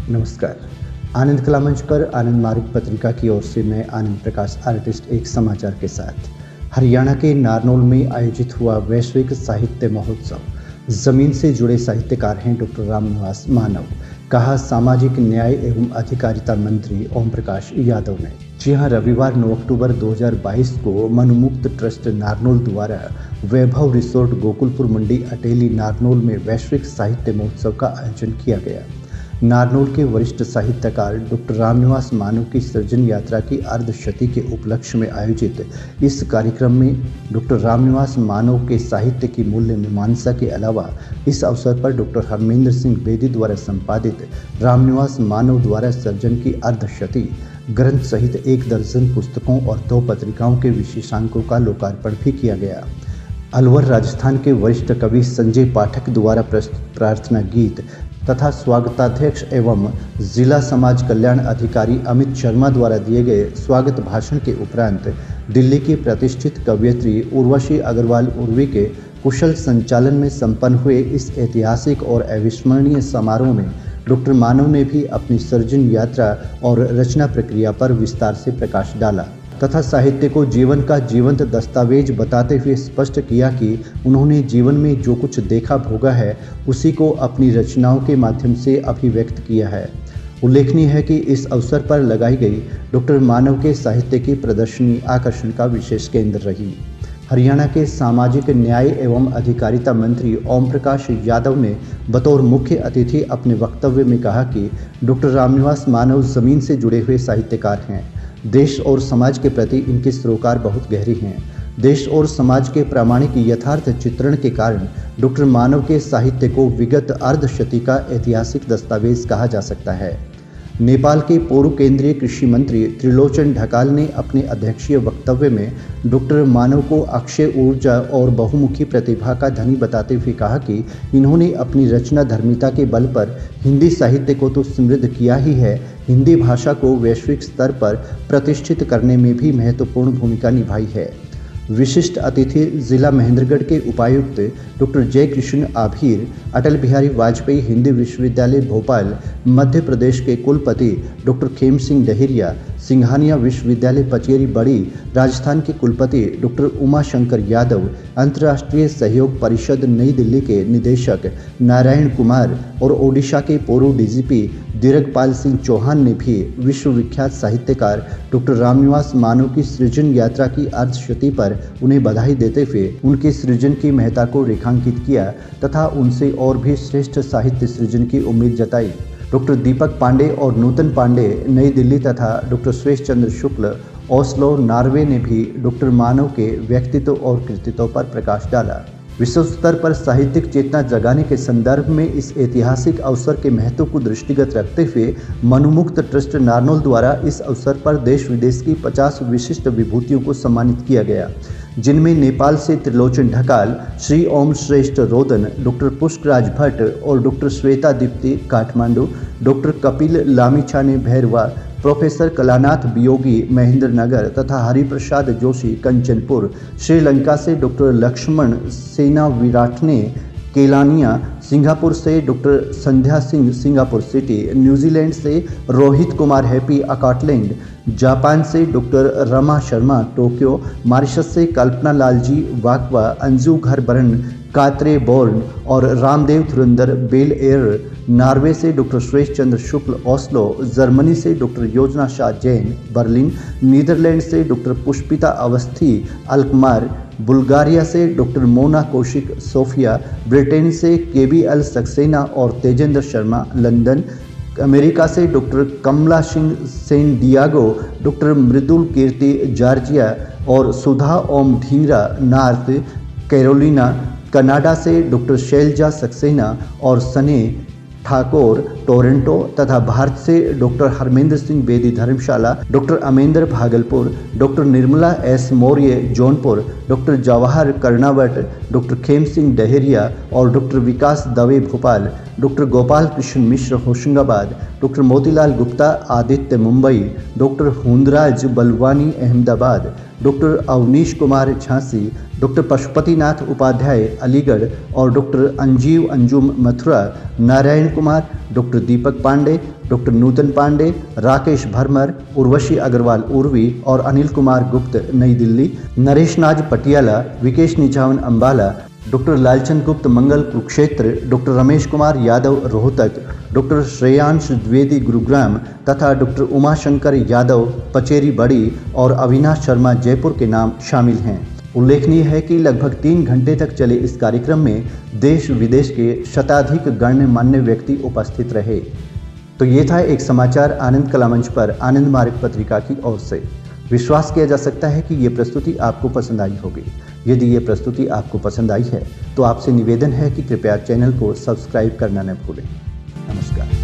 नमस्कार। आनंद कला मंच पर आनंद मार्ग पत्रिका की ओर से मैं आनंद प्रकाश आर्टिस्ट एक समाचार के साथ। हरियाणा के नारनौल में आयोजित हुआ वैश्विक साहित्य महोत्सव। जमीन से जुड़े साहित्यकार हैं डॉक्टर रामनिवास मानव, कहा सामाजिक न्याय एवं अधिकारिता मंत्री ओम प्रकाश यादव ने। जी हां, रविवार 9 अक्टूबर 2022 को मनुमुक्त ट्रस्ट नारनौल द्वारा वैभव रिसोर्ट गोकुलपुर मंडी अटेली नारनौल में वैश्विक साहित्य महोत्सव का आयोजन किया गया। नारनौल के वरिष्ठ साहित्यकार डॉक्टर रामनिवास मानव की सृजन यात्रा की अर्धशती के उपलक्ष्य में आयोजित इस कार्यक्रम में डॉक्टर रामनिवास मानव के साहित्य की मूल्य मीमांसा के अलावा इस अवसर पर डॉक्टर हरमेंद्र सिंह बेदी द्वारा संपादित रामनिवास मानव द्वारा सृजन की अर्धशती ग्रंथ सहित 1 दर्जन पुस्तकों और 2 पत्रिकाओं के विशेषांकों का लोकार्पण भी किया गया। अलवर राजस्थान के वरिष्ठ कवि संजय पाठक द्वारा प्रस्तुत प्रार्थना गीत तथा स्वागताध्यक्ष एवं जिला समाज कल्याण अधिकारी अमित शर्मा द्वारा दिए गए स्वागत भाषण के उपरांत दिल्ली की प्रतिष्ठित कवयित्री उर्वशी अग्रवाल उर्वी के कुशल संचालन में संपन्न हुए इस ऐतिहासिक और अविस्मरणीय समारोह में डॉक्टर मानव ने भी अपनी सृजन यात्रा और रचना प्रक्रिया पर विस्तार से प्रकाश डाला तथा साहित्य को जीवन का जीवंत दस्तावेज बताते हुए स्पष्ट किया कि उन्होंने जीवन में जो कुछ देखा भोगा है उसी को अपनी रचनाओं के माध्यम से अभिव्यक्त किया है। उल्लेखनीय है कि इस अवसर पर लगाई गई डॉक्टर मानव के साहित्य की प्रदर्शनी आकर्षण का विशेष केंद्र रही। हरियाणा के सामाजिक न्याय एवं अधिकारिता मंत्री ओम प्रकाश यादव ने बतौर मुख्य अतिथि अपने वक्तव्य में कहा कि डॉक्टर रामनिवास मानव जमीन से जुड़े हुए साहित्यकार हैं। देश और समाज के प्रति इनके सरोकार बहुत गहरी हैं। देश और समाज के प्रामाणिक यथार्थ चित्रण के कारण डॉक्टर मानव के साहित्य को विगत अर्धशती का ऐतिहासिक दस्तावेज कहा जा सकता है। नेपाल के पूर्व केंद्रीय कृषि मंत्री त्रिलोचन ढकाल ने अपने अध्यक्षीय वक्तव्य में डॉक्टर मानव को अक्षय ऊर्जा और बहुमुखी प्रतिभा का धनी बताते हुए कहा कि इन्होंने अपनी रचना धर्मिता के बल पर हिंदी साहित्य को तो समृद्ध किया ही है, हिंदी भाषा को वैश्विक स्तर पर प्रतिष्ठित करने में भी महत्वपूर्ण भूमिका निभाई है। विशिष्ट अतिथि जिला महेंद्रगढ़ के उपायुक्त डॉक्टर जय कृष्ण आभीर, अटल बिहारी वाजपेयी हिंदी विश्वविद्यालय भोपाल मध्य प्रदेश के कुलपति डॉक्टर खेम सिंह डहेरिया, सिंघानिया विश्वविद्यालय पचेरी बड़ी राजस्थान के कुलपति डॉक्टर उमा शंकर यादव, अंतर्राष्ट्रीय सहयोग परिषद नई दिल्ली के निदेशक नारायण कुमार और ओडिशा के पूर्व डीजीपी दीरकपाल सिंह चौहान ने भी विश्वविख्यात साहित्यकार डॉक्टर रामनिवास मानव की सृजन यात्रा की अर्धशती पर उन्हें बधाई देते हुए उनके सृजन की महत्ता को रेखांकित किया तथा उनसे और भी श्रेष्ठ साहित्य सृजन की उम्मीद जताई। डॉक्टर दीपक पांडे और नूतन पांडे नई दिल्ली तथा doctor Suresh Chandra Shukla Oslo Norway ने भी डॉक्टर मानव के व्यक्तित्व और कृतित्व पर प्रकाश डाला। विश्व स्तर पर साहित्यिक चेतना जगाने के संदर्भ में इस ऐतिहासिक अवसर के महत्व को दृष्टिगत रखते हुए मनुमुक्त ट्रस्ट नारनौल द्वारा इस अवसर पर देश विदेश की 50 विशिष्ट विभूतियों को सम्मानित किया गया, जिनमें नेपाल से त्रिलोचन ढकाल, श्री ओम श्रेष्ठ रोदन, डॉक्टर पुष्पराज भट्ट और doctor Shweta Deepti Kathmandu, doctor Kapil Lamichhane Bhairahawa, professor Kalanath Biyogi Mahendra Nagar तथा हरिप्रसाद जोशी कंचनपुर, श्रीलंका से doctor Lakshman Seneviratne Kelaniya, Singapore से doctor Sandhya Singh Singapore city, New Zealand से Rohit Kumar Happy Auckland, Japan से doctor Rama Sharma Tokyo, Mauritius से कल्पना लालजी वाकवा, अंजू घर बरन कात्रे बोर्न और Ramdev Dhurandhar Bel Air, Norway से doctor Suresh Chandra Shukla Oslo, Germany से doctor Yojana Shah Jain Berlin, Netherland से doctor Pushpita Awasthi Alkmaar, Bulgaria से doctor Mona Kaushik Sofia, Britain से केबीएल सक्सेना और तेजेंद्र शर्मा लंदन, अमेरिका से doctor Kamla Singh San Diego, doctor Mridul Kirti Georgia और Sudha Om Dhingra North Carolina, Canada से डॉक्टर शैलजा सक्सेना और सने ठाकुर टोरंटो तथा भारत से doctor Harmendra Singh Bedi Dharamshala, doctor Amendra Bhagalpur, doctor Nirmala S Maurya Jaunpur, doctor Jawahar Karnawat, doctor Khem Singh Daheria और doctor Vikas Dave Bhopal, doctor Gopal Krishna Mishra Hoshangabad, doctor Motilal Gupta Aditya Mumbai, doctor Hundraj Balwani Ahmedabad, doctor Avnish Kumar Jhansi, doctor Pashupatinath Upadhyay Aligarh और doctor Anjeev Anjum Mathura, Narayan Kumar, doctor Deepak Pandey, doctor Nutan Pandey, Rakesh Bharmar, Urvashi Agarwal Urvi और अनिल कुमार गुप्त नई दिल्ली, नरेश नाज पटियाला, विकेश निझावन अम्बाला, डॉक्टर लालचंद गुप्त मंगल कुरुक्षेत्र, डॉक्टर रमेश कुमार यादव रोहतक, डॉक्टर श्रेयांश द्विवेदी गुरुग्राम तथा डॉक्टर उमाशंकर यादव पचेरी बड़ी और अविनाश शर्मा जयपुर के नाम शामिल हैं। उल्लेखनीय है कि लगभग 3 घंटे तक चले इस कार्यक्रम में देश विदेश के शताधिक गण्यमान्य व्यक्ति उपस्थित रहे। तो ये था एक समाचार आनंद कला मंच पर आनंद मार्ग पत्रिका की ओर से। विश्वास किया जा सकता है कि ये प्रस्तुति आपको पसंद आई होगी। यदि ये प्रस्तुति आपको पसंद आई है तो आपसे निवेदन है कि कृपया चैनल को सब्सक्राइब करना न भूलें। नमस्कार।